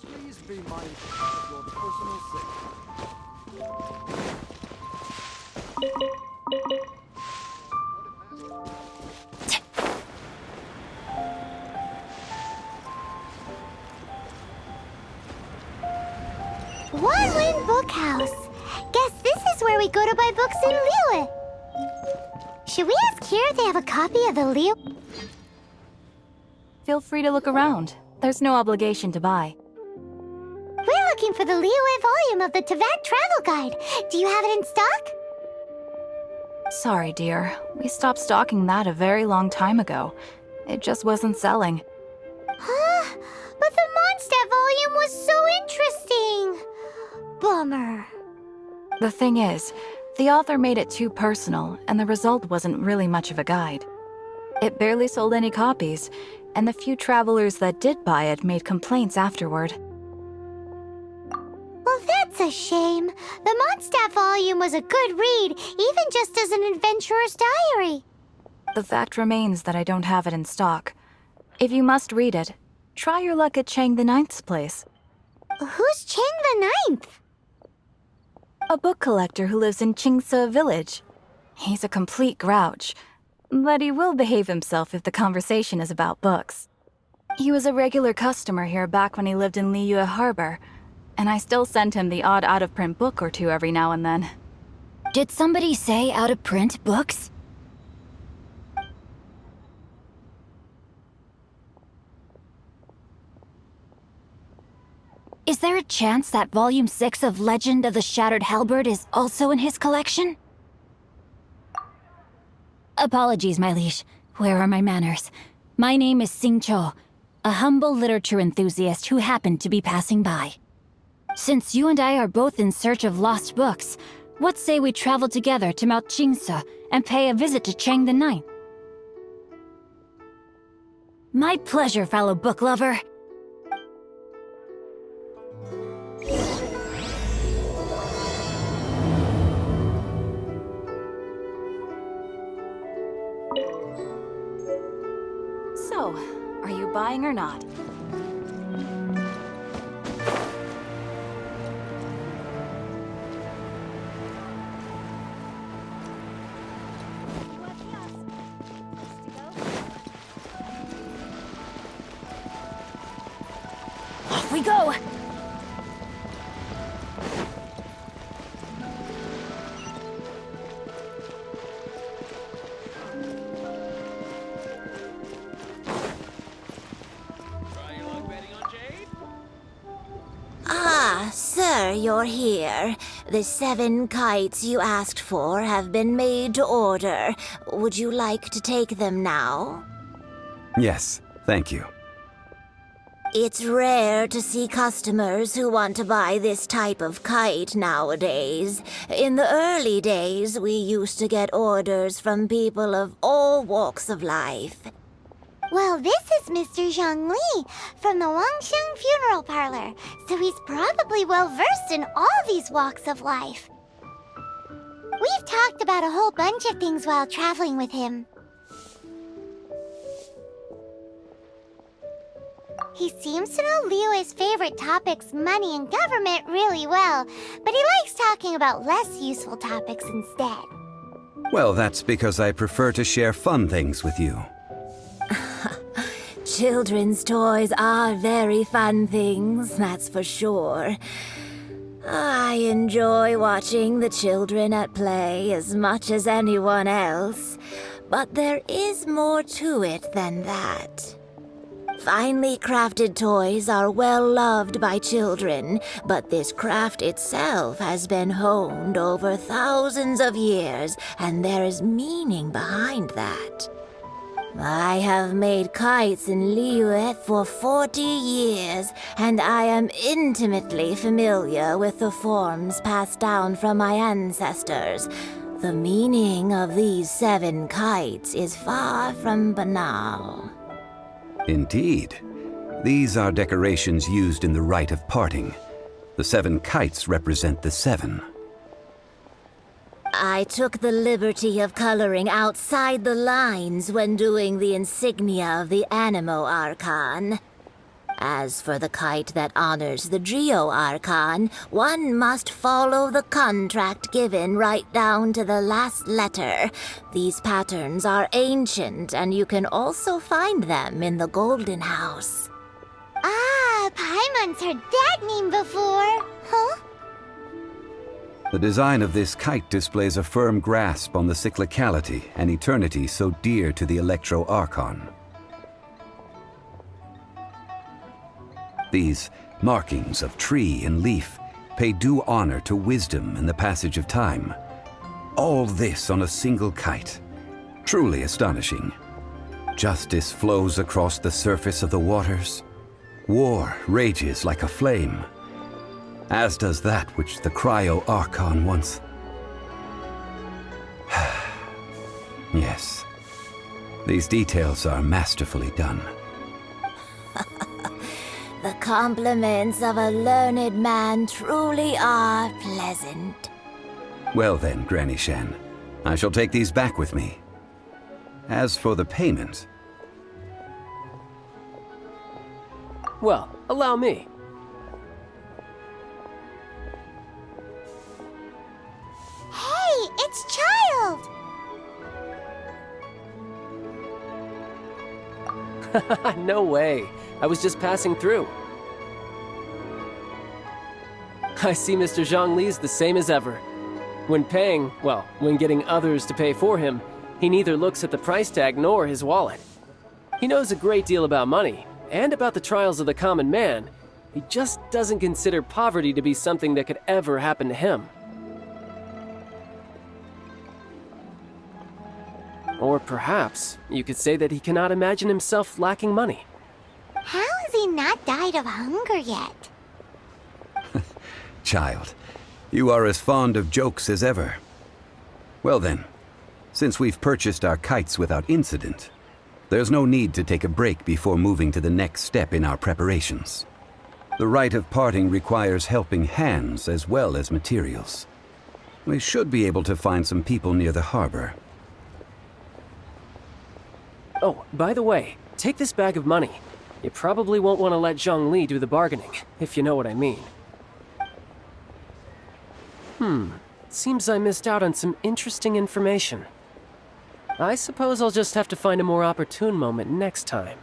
Please be mindful of your personal safety. One-Win Bookhouse. Guess this is where we go to buy books in Liyue. Should we ask here if they have a copy of the Liyue? Feel free to look around. There's no obligation to buy. We're looking for the Liyue volume of the Teyvat Travel Guide. Do you have it in stock? Sorry, dear. We stopped stocking that a very long time ago. It just wasn't selling. Huh? But the Mondstadt volume was so interesting. Bummer. The thing is, the author made it too personal, and the result wasn't really much of a guide. It barely sold any copies, and the few travelers that did buy it made complaints afterward. Well, that's a shame. The Mondstadt volume was a good read, even just as an adventurer's diary. The fact remains that I don't have it in stock. If you must read it, try your luck at Chang the Ninth's place. Who's Chang the Ninth? A book collector who lives in Qingse village. He's a complete grouch, but he will behave himself if the conversation is about books. He was a regular customer here back when he lived in Liyue Harbor, and I still send him the odd out-of-print book or two every now and then. Did somebody say out-of-print books? Is there a chance that Volume 6 of Legend of the Shattered Halberd is also in his collection? Apologies, my liege. Where are my manners? My name is Sing Cho, a humble literature enthusiast who happened to be passing by. Since you and I are both in search of lost books, what say we travel together to Mount Qingse and pay a visit to Chang the Ninth? My pleasure, fellow book lover. So, are you buying or not? Off we go! Ah, sir, you're here. The 7 kites you asked for have been made to order. Would you like to take them now? Yes, thank you. It's rare to see customers who want to buy this type of kite nowadays. In the early days, we used to get orders from people of all walks of life. Well, this is Mr. Zhang Li from the Wangsheng Funeral Parlor, so he's probably well-versed in all these walks of life. We've talked about a whole bunch of things while traveling with him. He seems to know Liyue's favorite topics, money and government, really well, but he likes talking about less useful topics instead. Well, that's because I prefer to share fun things with you. Children's toys are very fun things, that's for sure. I enjoy watching the children at play as much as anyone else, but there is more to it than that. Finely crafted toys are well loved by children, but this craft itself has been honed over thousands of years, and there is meaning behind that. I have made kites in Liyue for 40 years, and I am intimately familiar with the forms passed down from my ancestors. The meaning of these 7 kites is far from banal. Indeed. These are decorations used in the rite of parting. The 7 kites represent the 7. I took the liberty of coloring outside the lines when doing the insignia of the Animo Archon. As for the kite that honors the Geo Archon, one must follow the contract given right down to the last letter. These patterns are ancient, and you can also find them in the Golden House. Ah, Paimon's heard that name before. Huh? The design of this kite displays a firm grasp on the cyclicality and eternity so dear to the Electro Archon. These markings of tree and leaf pay due honor to wisdom and the passage of time. All this on a single kite. Truly astonishing. Justice flows across the surface of the waters. War rages like a flame, as does that which the Cryo Archon once... Yes, these details are masterfully done. The compliments of a learned man truly are pleasant. Well then, Granny Shan, I shall take these back with me. As for the payment... Well, allow me. Hey, it's Child! No way. I was just passing through. I see Mr. Zhongli's the same as ever. When paying, well, when getting others to pay for him, he neither looks at the price tag nor his wallet. He knows a great deal about money, and about the trials of the common man. He just doesn't consider poverty to be something that could ever happen to him. Or perhaps you could say that he cannot imagine himself lacking money. How has he not died of hunger yet? Child, you are as fond of jokes as ever. Well then, since we've purchased our kites without incident, there's no need to take a break before moving to the next step in our preparations. The rite of parting requires helping hands as well as materials. We should be able to find some people near the harbor. Oh, by the way, take this bag of money. You probably won't want to let Zhongli do the bargaining, if you know what I mean. Seems I missed out on some interesting information. I suppose I'll just have to find a more opportune moment next time.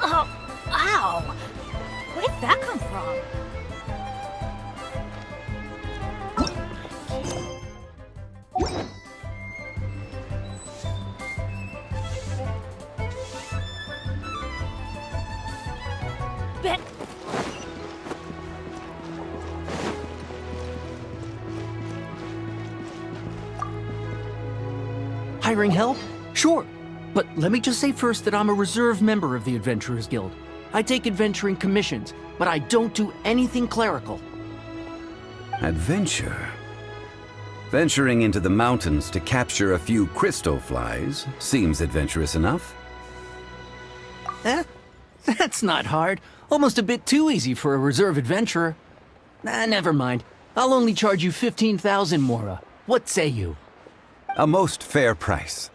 Oh, ow! Where did that come from? Bet. Hiring help? Sure. But let me just say first that I'm a reserve member of the Adventurers Guild. I take adventuring commissions, but I don't do anything clerical. Adventure? Venturing into the mountains to capture a few crystal flies seems adventurous enough. Eh? That's not hard. Almost a bit too easy for a reserve adventurer. Never mind. I'll only charge you 15,000 Mora. What say you? A most fair price.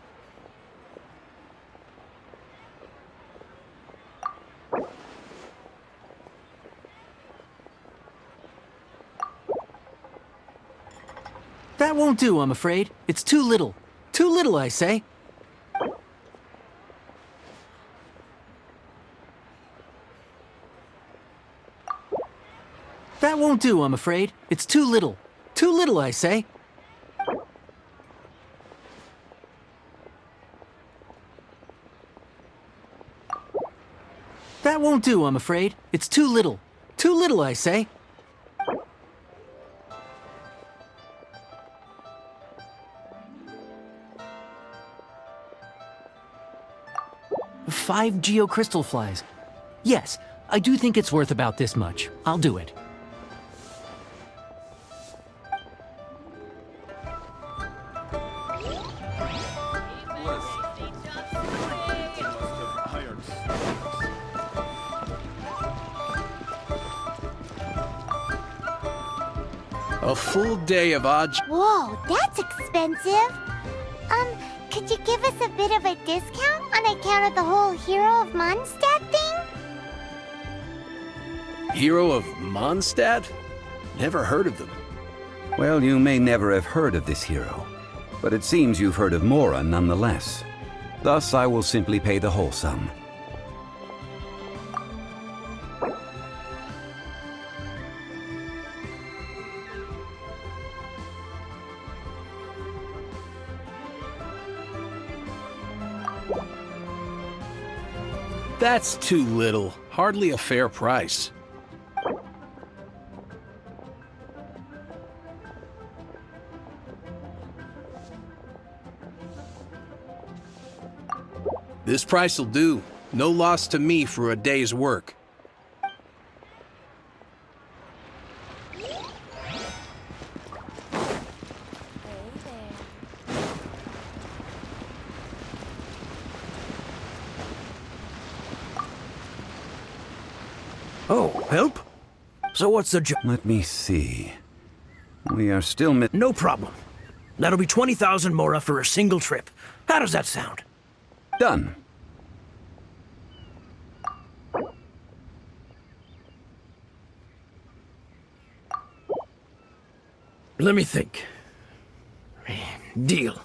That won't do, I'm afraid. It's too little. Too little, I say. won't do, I'm afraid. It's too little. Too little, I say. That won't do, I'm afraid. It's too little. Too little, I say. 5 geocrystal flies. Yes, I do think it's worth about this much. I'll do it. A full day of odd... Whoa, that's expensive. Could you give us a bit of a discount on account of the whole Hero of Mondstadt thing? Hero of Mondstadt? Never heard of them. Well, you may never have heard of this hero, but it seems you've heard of Mora nonetheless. Thus, I will simply pay the whole sum. That's too little. Hardly a fair price. This price will do. No loss to me for a day's work. Oh, help? So what's the job? Let me see. We are still No problem. That'll be 20,000 Mora for a single trip. How does that sound? Done. Let me think. Deal.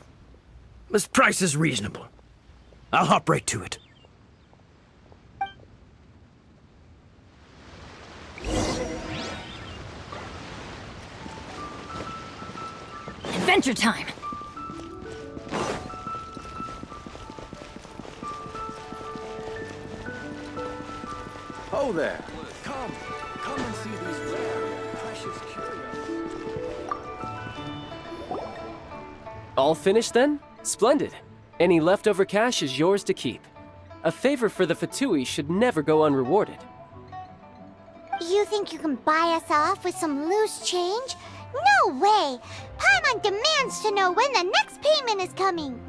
This price is reasonable. I'll hop right to it. Adventure time! Oh there. Come and see these rare, precious curios. All finished then? Splendid. Any leftover cash is yours to keep. A favor for the Fatui should never go unrewarded. You think you can buy us off with some loose change? No way! Paimon demands to know when the next payment is coming!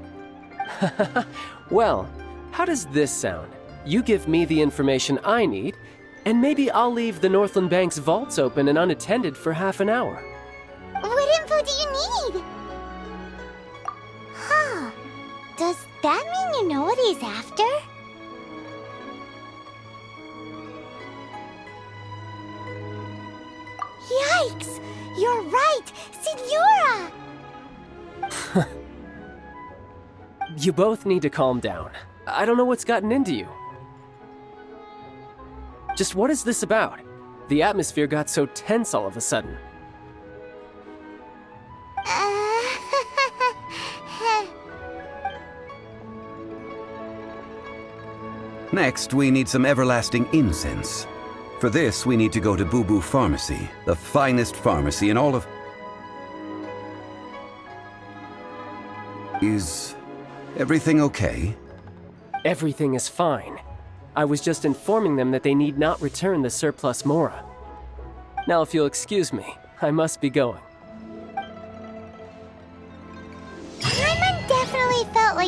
Well, how does this sound? You give me the information I need, and maybe I'll leave the Northland Bank's vaults open and unattended for half an hour. What info do you need? Huh. Does that mean you know what he's after? Yikes! You're right! Signora! You both need to calm down. I don't know what's gotten into you. Just what is this about? The atmosphere got so tense all of a sudden. Next, we need some everlasting incense. For this, we need to go to Boo Boo Pharmacy, the finest pharmacy in all of... Is everything okay? Everything is fine. I was just informing them that they need not return the surplus Mora. Now, if you'll excuse me, I must be going. Paimon definitely felt like